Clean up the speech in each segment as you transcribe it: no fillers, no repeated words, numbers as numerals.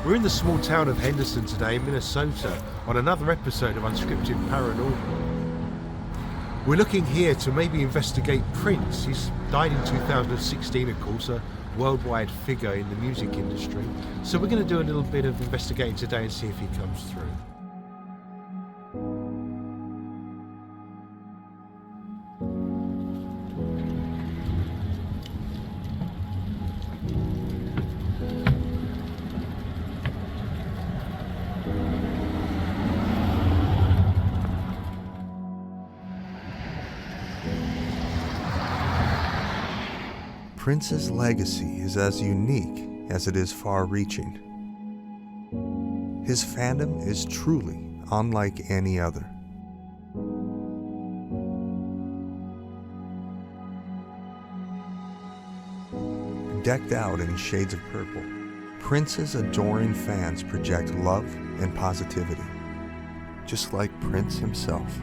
We're in the small town of Henderson today, Minnesota, on another episode of Unscripted Paranormal. We're looking here to maybe investigate Prince. He's died in 2016, of course, a worldwide figure in the music industry. So we're going to do a little bit of investigating today and see if he comes through. Prince's legacy is as unique as it is far-reaching. His fandom is truly unlike any other. Decked out in shades of purple, Prince's adoring fans project love and positivity, just like Prince himself.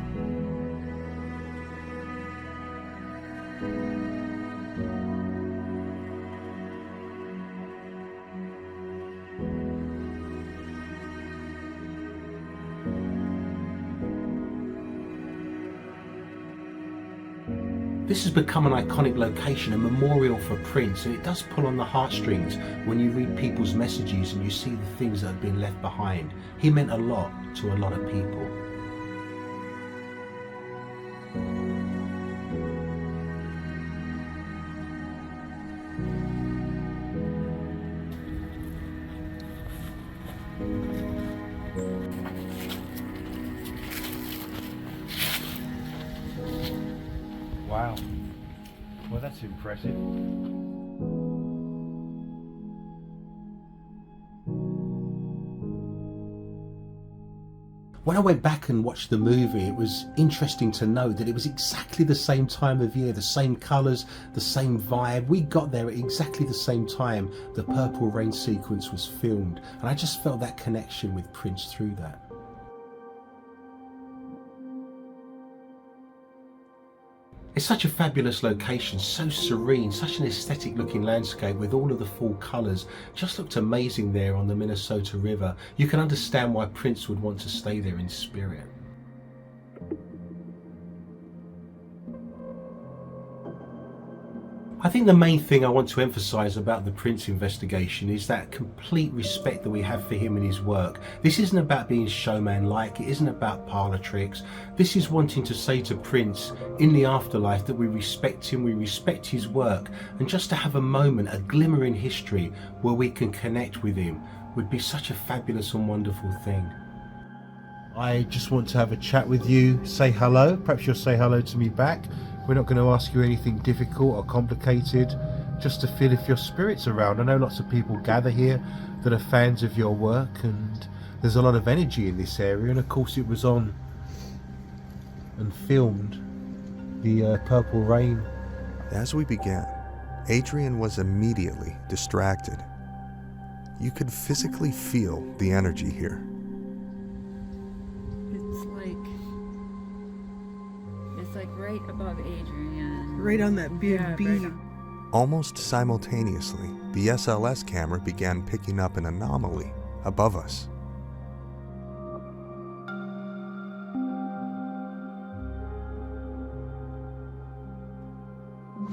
This has become an iconic location, a memorial for Prince, and it does pull on the heartstrings when you read people's messages and you see the things that have been left behind. He meant a lot to a lot of people. Wow, well that's impressive. When I went back and watched the movie, it was interesting to know that it was exactly the same time of year, the same colours, the same vibe. We got there at exactly the same time the Purple Rain sequence was filmed, and I just felt that connection with Prince through that. It's such a fabulous location, so serene, such an aesthetic looking landscape with all of the fall colours. Just looked amazing there on the Minnesota River. You can understand why Prince would want to stay there in spirit. I think the main thing I want to emphasise about the Prince investigation is that complete respect that we have for him and his work. This isn't about being showman-like, it isn't about parlour tricks. This is wanting to say to Prince in the afterlife that we respect him, we respect his work, and just to have a moment, a glimmer in history where we can connect with him would be such a fabulous and wonderful thing. I just want to have a chat with you, say hello, perhaps you'll say hello to me back. We're not going to ask you anything difficult or complicated, just to feel if your spirit's around. I know lots of people gather here that are fans of your work, and there's a lot of energy in this area, and of course it was on and filmed the Purple Rain. As we began, Adrian was immediately distracted. You could physically feel the energy here. It's like right above Adrian. Right on that big Yeah, beam. right Almost simultaneously, the SLS camera began picking up an anomaly above us.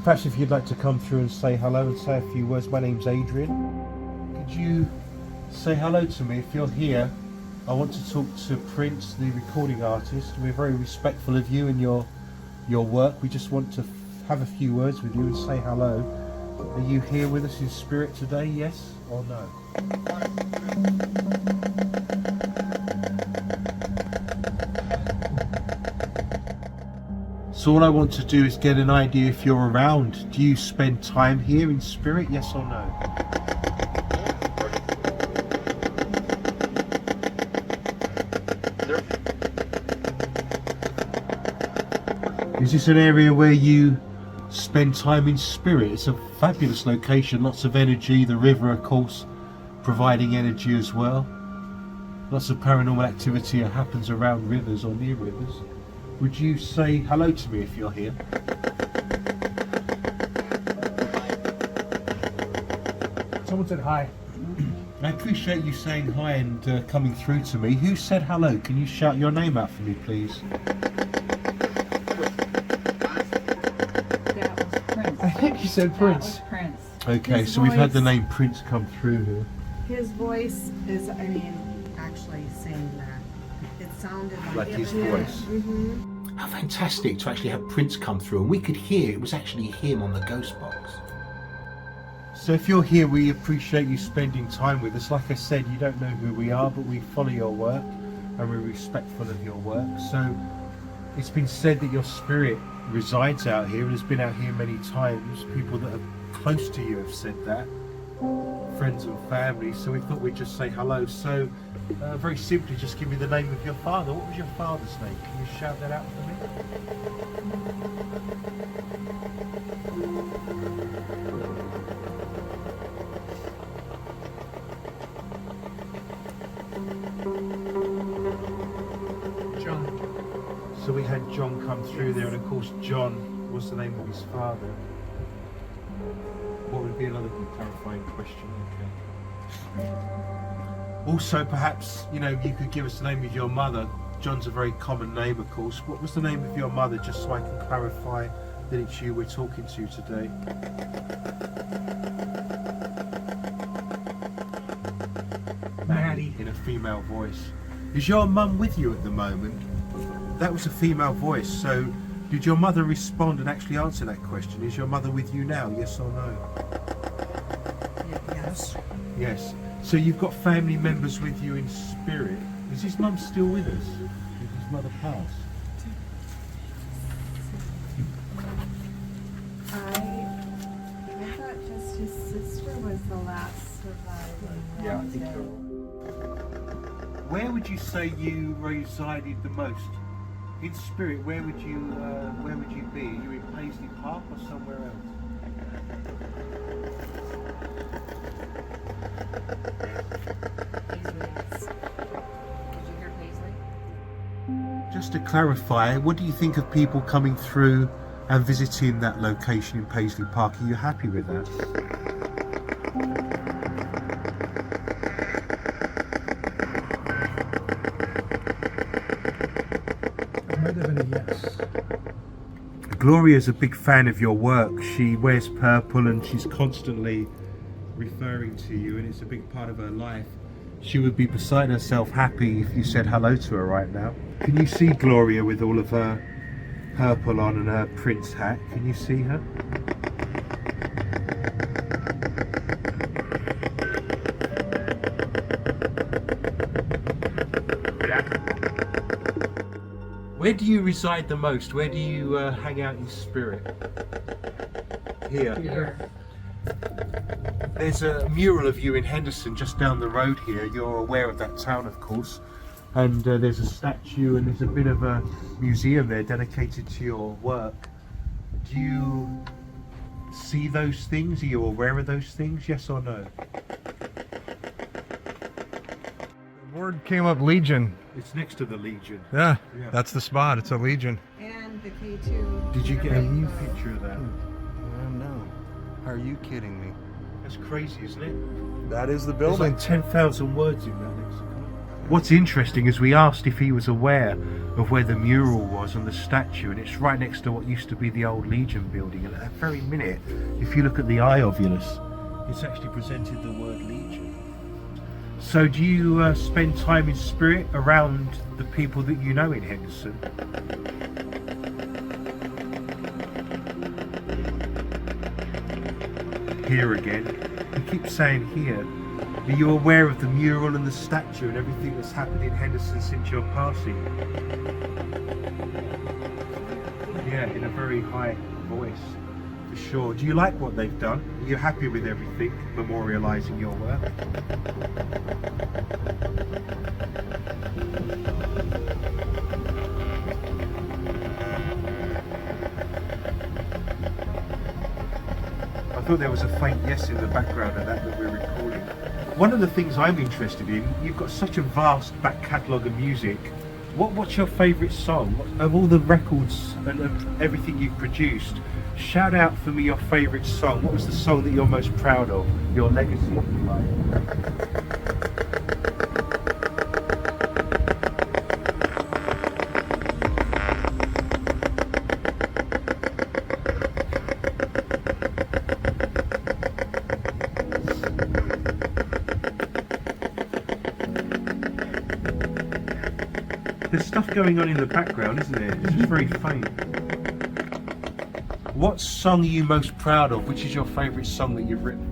Perhaps if you'd like to come through and say hello and say a few words. My name's Adrian. Could you say hello to me if you're here? I want to talk to Prince, the recording artist. We're very respectful of you and your work. We just want to have a few words with you and say hello. Are you here with us in spirit today, yes or no? So all I want to do is get an idea if you're around. Do you spend time here in spirit, yes or no? Is this an area where you spend time in spirit? It's a fabulous location, lots of energy, the river of course providing energy as well. Lots of paranormal activity happens around rivers or near rivers. Would you say hello to me if you're here? Someone said hi. I appreciate you saying hi and coming through to me. Who said hello? Can you shout your name out for me, please? That was Prince. I think you said That Prince. was Prince. Okay, His so we've had the voice. name Prince come through here. His voice is, I mean, actually saying that. It sounded Like his Yeah. voice. Mm-hmm. How fantastic to actually have Prince come through, and we could hear it was actually him on the ghost box. So if you're here, we appreciate you spending time with us. Like I said, you don't know who we are, but we follow your work and we're respectful of your work. So it's been said that your spirit resides out here and has been out here many times. People that are close to you have said that, friends and family. So we thought we'd just say hello. So very simply, just give me the name of your father. What was your father's name? Can you shout that out for me? John. So we had John come through there, and of course John was the name of his father. What would be another clarifying question? Okay. Also, perhaps, you know, you could give us the name of your mother. John's a very common name, of course. What was the name of your mother, just so I can clarify that it's you we're talking to today? Maddie. In a female voice. Is your mum with you at the moment? That was a female voice, so did your mother respond and actually answer that question? Is your mother with you now, yes or no? Yes. Yes. So you've got family members with you in spirit. Is his mum still with us? Did his mother pass? I thought just his sister was the last surviving relative. Where would you say you resided the most? In spirit, where would you be? Are you in Paisley Park or somewhere else? Paisley. Did you hear Paisley? Just to clarify, what do you think of people coming through and visiting that location in Paisley Park? Are you happy with that? Yes. Gloria's a big fan of your work. She wears purple and she's constantly referring to you, and it's a big part of her life. She would be beside herself happy if you said hello to her right now. Can you see Gloria with all of her purple on and her prince hat? Can you see her? Where do you reside the most? Where do you hang out in spirit? Here. Here. There's a mural of you in Henderson just down the road here. You're aware of that town, of course. And there's a statue and there's a bit of a museum there dedicated to your work. Do you see those things? Are you aware of those things? Yes or no? The word came up Legion. It's next to the Legion. Yeah, Yeah. that's the spot. It's a Legion. And the K2. Did you get a picture of that? No. Are you kidding me? That's crazy, isn't it? That is the There's building. like 10,000 words in that lexicon. What's interesting is we asked if he was aware of where the mural was on the statue, and it's right next to what used to be the old Legion building. And at that very minute, if you look at the eye ovulus, it's actually presented the word Legion. So do you spend time in spirit around the people that you know in Henderson? Here again. You keep saying here. Are you aware of the mural and the statue and everything that's happened in Henderson since your passing? Yeah, in a very high voice, for sure. Do you like what they've done? Are you happy with everything, memorialising your work? I thought there was a faint yes in the background of that we're recording. One of the things I'm interested in, you've got such a vast back catalogue of music. What's your favourite song? Of all the records and of everything you've produced, Shout out for me your favourite song. What was the song that you're most proud of? Your legacy, if you like. There's stuff going on in the background, isn't there? It's just very faint. What song are you most proud of? Which is your favourite song that you've written?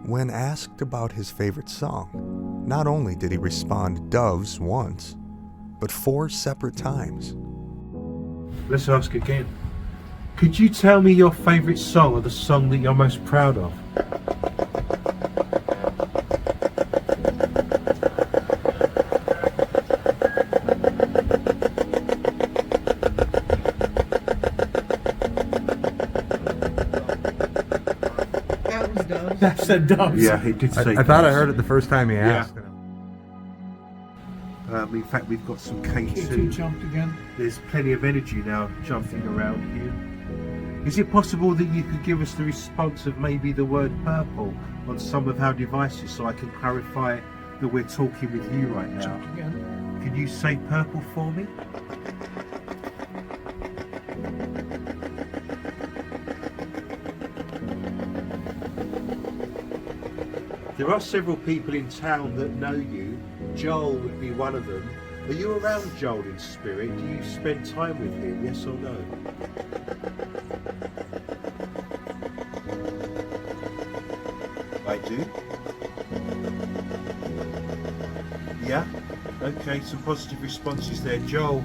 When asked about his favorite song, not only did he respond doves once, but 4 separate times. Let's ask again. Could you tell me your favourite song or the song that you're most proud of? That's a dove. Yeah, he did say I thought I heard it the first time he asked. In fact, we've got some K2. K2 jumped again. There's plenty of energy now jumping around here. Is it possible that you could give us the response of maybe the word purple on some of our devices so I can clarify that we're talking with you right now? Jumped again. Can you say purple for me? There are several people in town that know you. Joel would be one of them. Are you around Joel in spirit? Do you spend time with him, yes or no? I do. Yeah? Okay, some positive responses there. Joel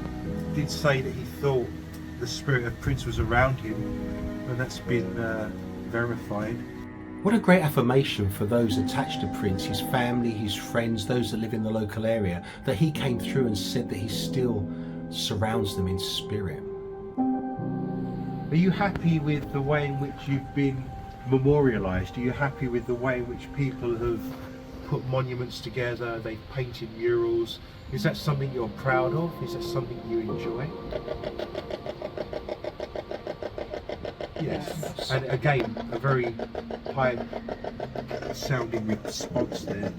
did say that he thought the spirit of Prince was around him, and that's been verified. What a great affirmation for those attached to Prince, his family, his friends, those that live in the local area, that he came through and said that he still surrounds them in spirit. Are you happy with the way in which you've been memorialised? Are you happy with the way in which people have put monuments together, they've painted murals? Is that something you're proud of? Is that something you enjoy? Yes. And again, a very high sounding response there.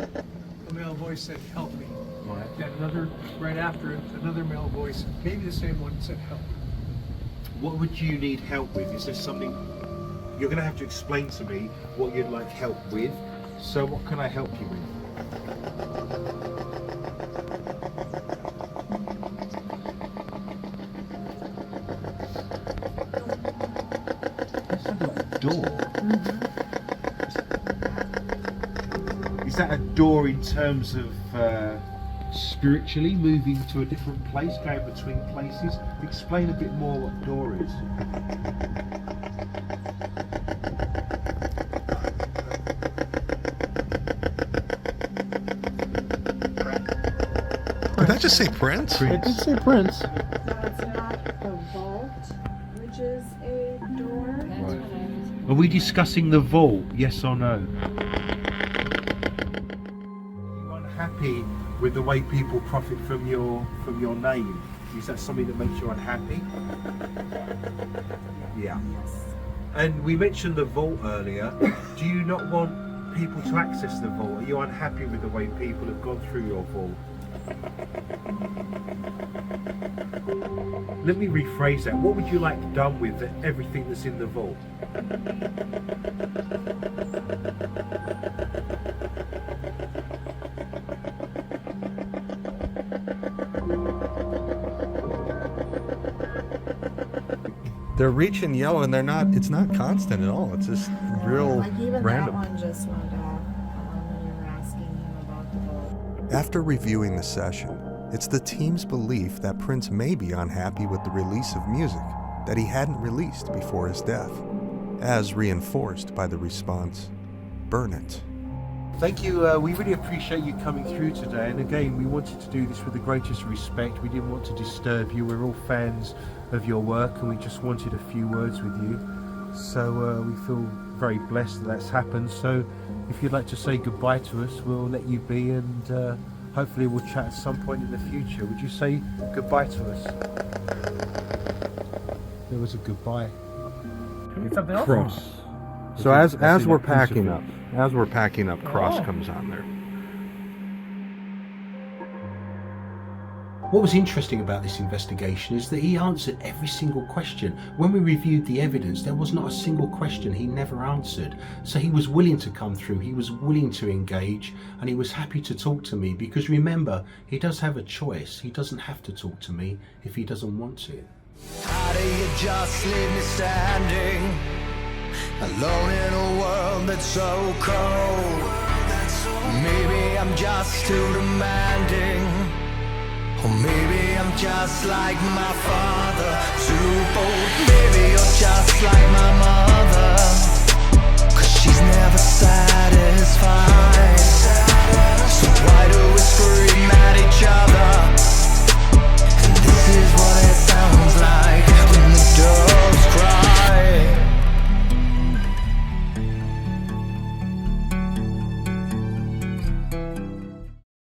A male voice said, "Help me." Right. And another, right after it, another male voice, maybe the same one, said, "Help." What would you need help with? Is there something you're going to have to explain to me what you'd like help with? So what can I help you with? That's like a door. Is that a door in terms of spiritually moving to a different place, going between places? Explain a bit more what door is. Did that just say Prince? Prince. It did say Prince. So it's not the vault, which is a door. That's what I was. Are we discussing the vault, yes or no? Are you unhappy with the way people profit from your name? Is that something that makes you unhappy? Yeah. Yes. And we mentioned the vault earlier. Do you not want people to access the vault? Are you unhappy with the way people have gone through your vault? Let me rephrase that. What would you like done with everything that's in the vault? They're reaching yellow and it's not constant at all. It's just real Like even random. that one just went off when you were asking him about the vault. After reviewing the session, it's the team's belief that Prince may be unhappy with the release of music that he hadn't released before his death, as reinforced by the response, "Burn it." Thank you. We really appreciate you coming through today. And again, we wanted to do this with the greatest respect. We didn't want to disturb you. We're all fans of your work and we just wanted a few words with you. So we feel very blessed that that's happened. So if you'd like to say goodbye to us, we'll let you be and Hopefully we'll chat at some point in the future. Would you say goodbye to us? There was a goodbye. Get something else? Cross. So That's as in we're that packing crucifix. up, cross comes on there. What was interesting about this investigation is that he answered every single question. When we reviewed the evidence, there was not a single question he never answered. So he was willing to come through, he was willing to engage, and he was happy to talk to me, because remember, he does have a choice. He doesn't have to talk to me if he doesn't want to. How do you just leave me standing alone in a world that's so cold? Maybe I'm just too demanding, or maybe I'm just like my father, too bold. Maybe you're just like my mother, 'cause she's never satisfied. So why do we scream at each other? And this is what